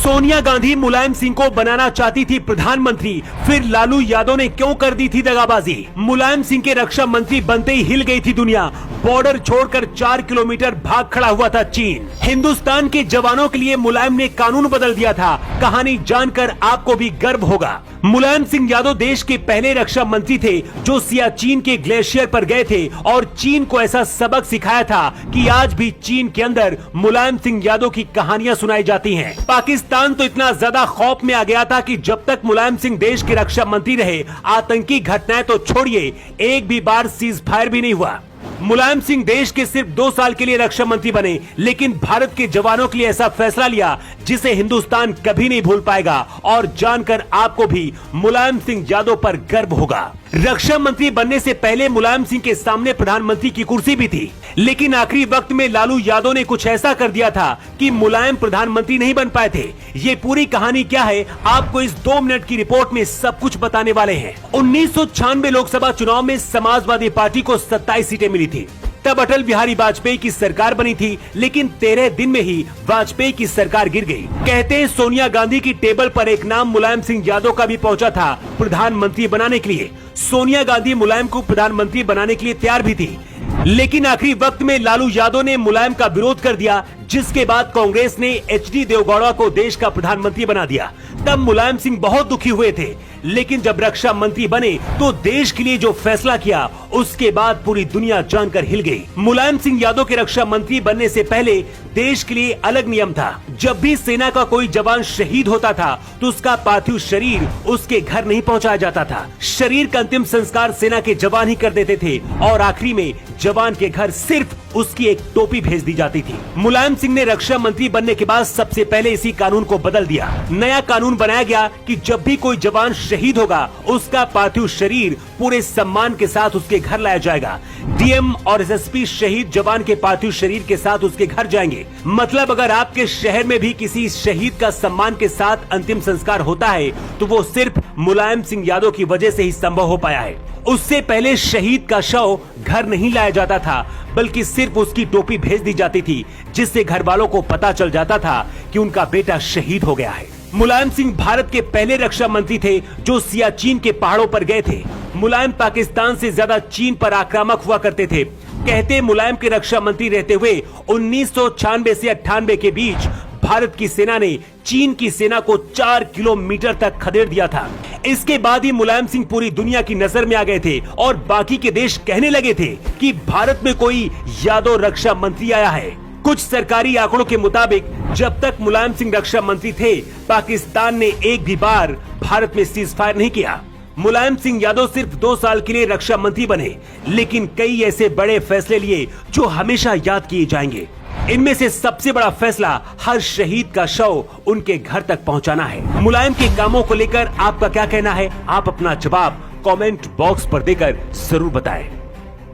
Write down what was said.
सोनिया गांधी मुलायम सिंह को बनाना चाहती थी प्रधानमंत्री, फिर लालू यादव ने क्यों कर दी थी दगाबाजी। मुलायम सिंह के रक्षा मंत्री बनते ही हिल गई थी दुनिया। बॉर्डर छोड़कर 4 किलोमीटर भाग खड़ा हुआ था चीन। हिंदुस्तान के जवानों के लिए मुलायम ने कानून बदल दिया था। कहानी जानकर आपको भी गर्व होगा। मुलायम सिंह यादव देश के पहले रक्षा मंत्री थे जो सियाचिन के ग्लेशियर पर गए थे और चीन को ऐसा सबक सिखाया था कि आज भी चीन के अंदर मुलायम सिंह यादव की कहानियां सुनाई जाती हैं। पाकिस्तान तो इतना ज्यादा खौफ में आ गया था कि जब तक मुलायम सिंह देश के रक्षा मंत्री रहे, आतंकी घटनाएं तो छोड़िए, एक भी बार सीज फायर भी नहीं हुआ। मुलायम सिंह देश के सिर्फ 2 साल के लिए रक्षा मंत्री बने, लेकिन भारत के जवानों के लिए ऐसा फैसला लिया जिसे हिंदुस्तान कभी नहीं भूल पाएगा। और जानकर आपको भी मुलायम सिंह यादव पर गर्व होगा। रक्षा मंत्री बनने से पहले मुलायम सिंह के सामने प्रधानमंत्री की कुर्सी भी थी, लेकिन आखिरी वक्त में लालू यादव ने कुछ ऐसा कर दिया था कि मुलायम प्रधानमंत्री नहीं बन पाए थे। ये पूरी कहानी क्या है, आपको इस 2 मिनट की रिपोर्ट में सब कुछ बताने वाले हैं। 1996 लोकसभा चुनाव में समाजवादी पार्टी को 27 सीटें मिली थी। तब अटल बिहारी वाजपेयी की सरकार बनी थी, लेकिन 13 दिन में ही वाजपेयी की सरकार गिर गई। कहते हैं सोनिया गांधी की टेबल पर एक नाम मुलायम सिंह यादव का भी पहुंचा था प्रधानमंत्री बनाने के लिए। सोनिया गांधी मुलायम को प्रधानमंत्री बनाने के लिए तैयार भी थी, लेकिन आखिरी वक्त में लालू यादव ने मुलायम का विरोध कर दिया, जिसके बाद कांग्रेस ने एचडी देवगौड़ा को देश का प्रधानमंत्री बना दिया। तब मुलायम सिंह बहुत दुखी हुए थे, लेकिन जब रक्षा मंत्री बने तो देश के लिए जो फैसला किया उसके बाद पूरी दुनिया जानकर हिल गई। मुलायम सिंह यादव के रक्षा मंत्री बनने से पहले देश के लिए अलग नियम था। जब भी सेना का कोई जवान शहीद होता था तो उसका पार्थिव शरीर उसके घर नहीं पहुंचाया जाता था। शरीर का अंतिम संस्कार सेना के जवान ही कर देते थे और आखिरी में जवान के घर सिर्फ उसकी एक टोपी भेज दी जाती थी। मुलायम सिंह ने रक्षा मंत्री बनने के बाद सबसे पहले इसी कानून को बदल दिया। नया कानून बनाया गया कि जब भी कोई जवान शहीद होगा उसका पार्थिव शरीर पूरे सम्मान के साथ उसके घर लाया जाएगा। डीएम और एसएसपी शहीद जवान के पार्थिव शरीर के साथ उसके घर जाएंगे। मतलब अगर आपके शहर में भी किसी शहीद का सम्मान के साथ अंतिम संस्कार होता है तो वो सिर्फ मुलायम सिंह यादव की वजह से ही संभव हो पाया है। उससे पहले शहीद का शव घर नहीं लाया जाता था, बल्कि सिर्फ उसकी टोपी भेज दी जाती थी, जिससे घर वालों को पता चल जाता था कि उनका बेटा शहीद हो गया है। मुलायम सिंह भारत के पहले रक्षा मंत्री थे जो सियाचिन के पहाड़ों पर गए थे। मुलायम पाकिस्तान से ज्यादा चीन पर आक्रामक हुआ करते थे। कहते मुलायम के रक्षा मंत्री रहते हुए 1996 से 98 के बीच भारत की सेना ने चीन की सेना को 4 किलोमीटर तक खदेड़ दिया था। इसके बाद ही मुलायम सिंह पूरी दुनिया की नजर में आ गए थे और बाकी के देश कहने लगे थे कि भारत में कोई यादव रक्षा मंत्री आया है। कुछ सरकारी आंकड़ों के मुताबिक जब तक मुलायम सिंह रक्षा मंत्री थे, पाकिस्तान ने एक भी बार भारत में सीज फायर नहीं किया। मुलायम सिंह यादव सिर्फ 2 साल के लिए रक्षा मंत्री बने, लेकिन कई ऐसे बड़े फैसले लिए जो हमेशा याद किए जाएंगे। इनमें से सबसे बड़ा फैसला हर शहीद का शव उनके घर तक पहुंचाना है। मुलायम के कामों को लेकर आपका क्या कहना है? आप अपना जवाब कमेंट बॉक्स पर देकर जरूर बताएं।